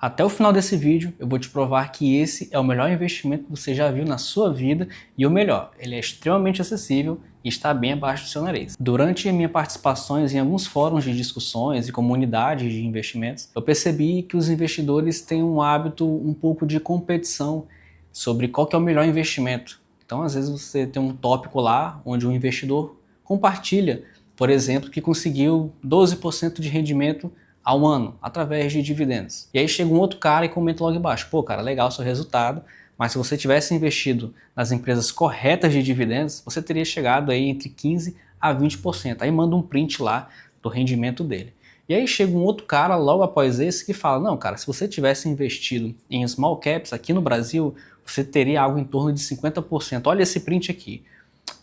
Até o final desse vídeo eu vou te provar que esse é o melhor investimento que você já viu na sua vida e o melhor, ele é extremamente acessível e está bem abaixo do seu nariz. Durante minhas participações em alguns fóruns de discussões e comunidades de investimentos, eu percebi que os investidores têm um hábito um pouco de competição sobre qual que é o melhor investimento. Então às vezes você tem um tópico lá onde um investidor compartilha, por exemplo, que conseguiu 12% de rendimento ao ano, através de dividendos. E aí chega um outro cara e comenta logo embaixo, pô cara, legal o seu resultado, mas se você tivesse investido nas empresas corretas de dividendos, você teria chegado aí entre 15% a 20%. Aí manda um print lá do rendimento dele. E aí chega um outro cara logo após esse que fala, não cara, se você tivesse investido em small caps aqui no Brasil, você teria algo em torno de 50%. Olha esse print aqui.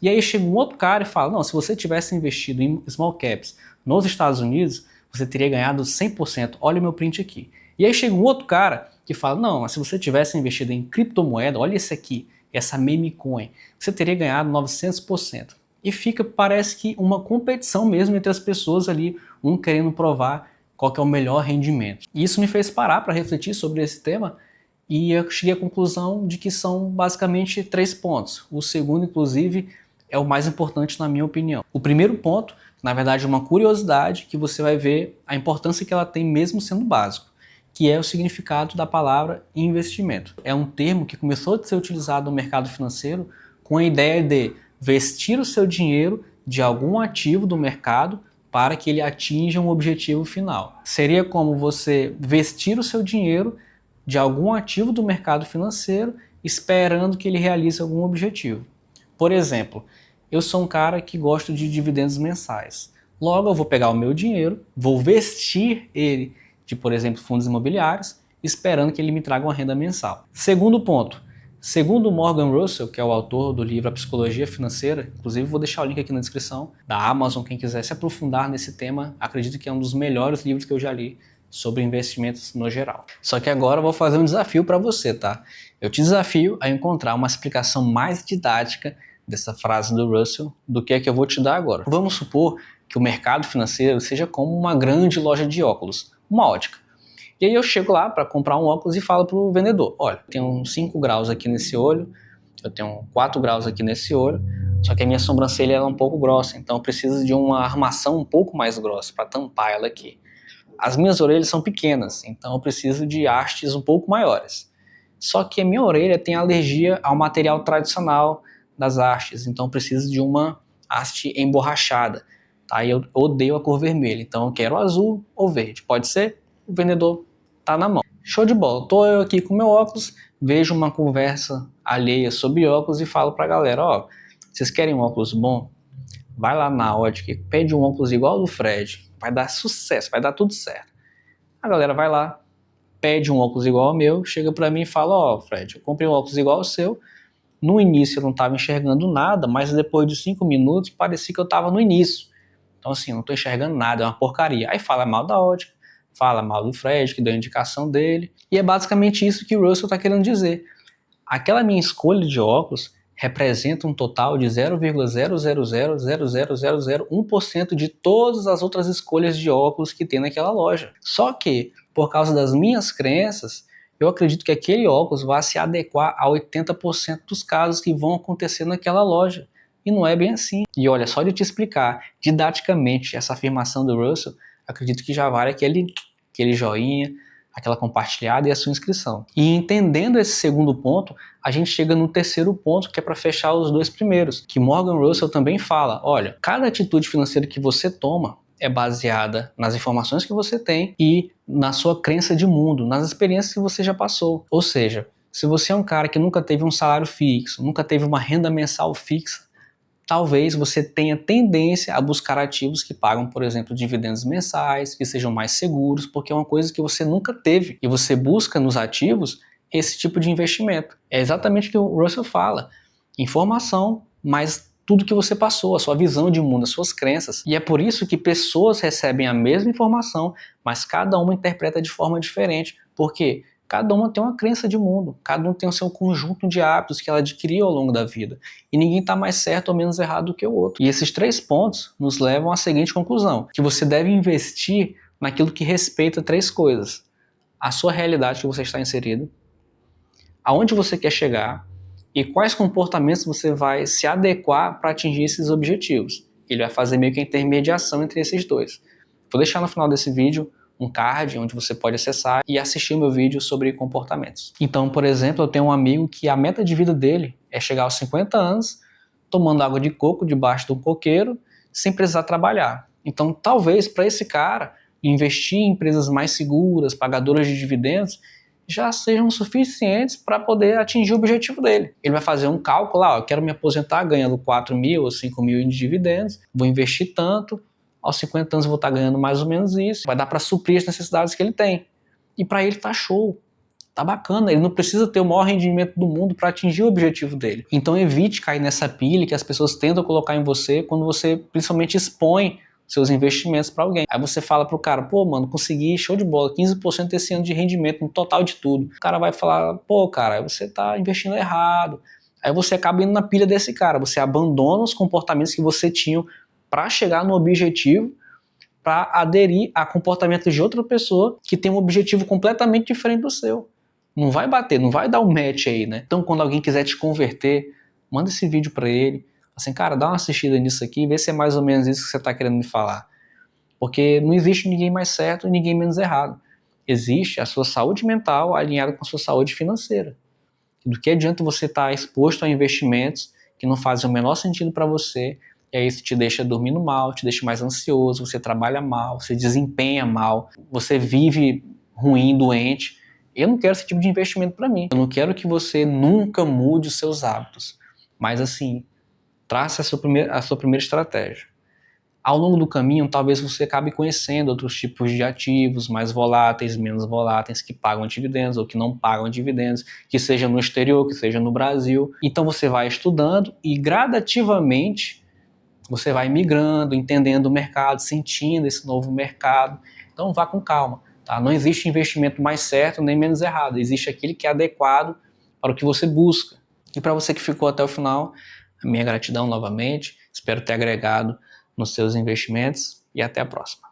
E aí chega um outro cara e fala, não, se você tivesse investido em small caps nos Estados Unidos, você teria ganhado 100%, olha o meu print aqui. E aí chega um outro cara que fala, não, mas se você tivesse investido em criptomoeda, olha esse aqui, essa meme coin, você teria ganhado 900%. E fica, parece que uma competição mesmo entre as pessoas ali, um querendo provar qual que é o melhor rendimento. E isso me fez parar para refletir sobre esse tema e eu cheguei à conclusão de que são basicamente 3 pontos. O segundo, inclusive, é o mais importante na minha opinião. O primeiro ponto, na verdade, é uma curiosidade que você vai ver a importância que ela tem mesmo sendo básico, que é o significado da palavra investimento. É um termo que começou a ser utilizado no mercado financeiro com a ideia de vestir o seu dinheiro de algum ativo do mercado para que ele atinja um objetivo final. Seria como você vestir o seu dinheiro de algum ativo do mercado financeiro esperando que ele realize algum objetivo. Por exemplo, eu sou um cara que gosta de dividendos mensais. Logo, eu vou pegar o meu dinheiro, vou vestir ele de, por exemplo, fundos imobiliários, esperando que ele me traga uma renda mensal. Segundo ponto, segundo Morgan Russell, que é o autor do livro A Psicologia Financeira, inclusive vou deixar o link aqui na descrição, da Amazon, quem quiser se aprofundar nesse tema, acredito que é um dos melhores livros que eu já li sobre investimentos no geral. Só que agora eu vou fazer um desafio para você, tá? Eu te desafio a encontrar uma explicação mais didática dessa frase do Russell do que é que eu vou te dar agora. Vamos supor que o mercado financeiro seja como uma grande loja de óculos, uma ótica. E aí eu chego lá para comprar um óculos e falo para o vendedor, olha, eu tenho 5 graus aqui nesse olho, eu tenho 4 graus aqui nesse olho, só que a minha sobrancelha é um pouco grossa, então eu preciso de uma armação um pouco mais grossa para tampar ela aqui. As minhas orelhas são pequenas, então eu preciso de hastes um pouco maiores. Só que a minha orelha tem alergia ao material tradicional das hastes, então eu preciso de uma haste emborrachada. Tá? Eu odeio a cor vermelha, então eu quero azul ou verde. Pode ser? O vendedor tá na mão. Show de bola. Estou eu aqui com meu óculos, vejo uma conversa alheia sobre óculos e falo pra galera, ó, vocês querem um óculos bom? Vai lá na ótica e pede um óculos igual ao do Fred. Vai dar sucesso, vai dar tudo certo. A galera vai lá, pede um óculos igual ao meu, chega pra mim e fala, ó, Fred, eu comprei um óculos igual ao seu. No início eu não estava enxergando nada, mas depois de 5 minutos parecia que eu estava no início. Então assim, eu não estou enxergando nada, é uma porcaria. Aí fala mal da ótica, fala mal do Fred, que deu a indicação dele. E é basicamente isso que o Russell está querendo dizer. Aquela minha escolha de óculos representa um total de 0,0000001% de todas as outras escolhas de óculos que tem naquela loja. Só que, por causa das minhas crenças, eu acredito que aquele óculos vai se adequar a 80% dos casos que vão acontecer naquela loja. E não é bem assim. E olha, só de te explicar didaticamente essa afirmação do Russell, acredito que já vale aquele joinha, aquela compartilhada e a sua inscrição. E entendendo esse segundo ponto, a gente chega no terceiro ponto, que é para fechar os 2 primeiros, que Morgan Russell também fala, olha, cada atitude financeira que você toma é baseada nas informações que você tem e na sua crença de mundo, nas experiências que você já passou. Ou seja, se você é um cara que nunca teve um salário fixo, nunca teve uma renda mensal fixa, talvez você tenha tendência a buscar ativos que pagam, por exemplo, dividendos mensais, que sejam mais seguros, porque é uma coisa que você nunca teve. E você busca nos ativos esse tipo de investimento. É exatamente o que o Russell fala. Informação, mas tudo que você passou, a sua visão de mundo, as suas crenças. E é por isso que pessoas recebem a mesma informação, mas cada uma interpreta de forma diferente. Porque cada uma tem uma crença de mundo, cada um tem o seu conjunto de hábitos que ela adquiriu ao longo da vida. E ninguém está mais certo ou menos errado do que o outro. E esses 3 pontos nos levam à seguinte conclusão, que você deve investir naquilo que respeita 3 coisas. a sua realidade que você está inserido, aonde você quer chegar e quais comportamentos você vai se adequar para atingir esses objetivos. Ele vai fazer meio que a intermediação entre esses dois. Vou deixar no final desse vídeo um card onde você pode acessar e assistir o meu vídeo sobre comportamentos. Então, por exemplo, eu tenho um amigo que a meta de vida dele é chegar aos 50 anos tomando água de coco debaixo de um coqueiro sem precisar trabalhar. Então, talvez para esse cara, investir em empresas mais seguras, pagadoras de dividendos, já sejam suficientes para poder atingir o objetivo dele. Ele vai fazer um cálculo lá, eu quero me aposentar ganhando 4 mil ou 5 mil em dividendos, vou investir tanto, aos 50 anos eu vou estar ganhando mais ou menos isso, vai dar para suprir as necessidades que ele tem. E para ele tá show, tá bacana, ele não precisa ter o maior rendimento do mundo para atingir o objetivo dele. Então evite cair nessa pilha que as pessoas tentam colocar em você quando você principalmente expõe seus investimentos para alguém. Aí você fala pro cara, pô, mano, consegui, show de bola, 15% esse ano de rendimento no total de tudo. O cara vai falar, pô, cara, você tá investindo errado. Aí você acaba indo na pilha desse cara, você abandona os comportamentos que você tinha para chegar no objetivo, para aderir a comportamentos de outra pessoa que tem um objetivo completamente diferente do seu. Não vai bater, não vai dar um match aí, né? Então quando alguém quiser te converter, manda esse vídeo para ele, assim, cara, dá uma assistida nisso aqui e vê se é mais ou menos isso que você está querendo me falar. Porque não existe ninguém mais certo e ninguém menos errado. Existe a sua saúde mental alinhada com a sua saúde financeira. Do que adianta você estar exposto a investimentos que não fazem o menor sentido para você, e aí isso te deixa dormindo mal, te deixa mais ansioso, você trabalha mal, você desempenha mal, você vive ruim, doente. Eu não quero esse tipo de investimento para mim. Eu não quero que você nunca mude os seus hábitos. Mas assim, traça a sua primeira estratégia. Ao longo do caminho, talvez você acabe conhecendo outros tipos de ativos, mais voláteis, menos voláteis, que pagam dividendos ou que não pagam dividendos, que seja no exterior, que seja no Brasil. Então você vai estudando e gradativamente você vai migrando, entendendo o mercado, sentindo esse novo mercado. Então vá com calma. Tá? Não existe investimento mais certo nem menos errado. Existe aquele que é adequado para o que você busca. E para você que ficou até o final, a minha gratidão novamente. Espero ter agregado nos seus investimentos e até a próxima.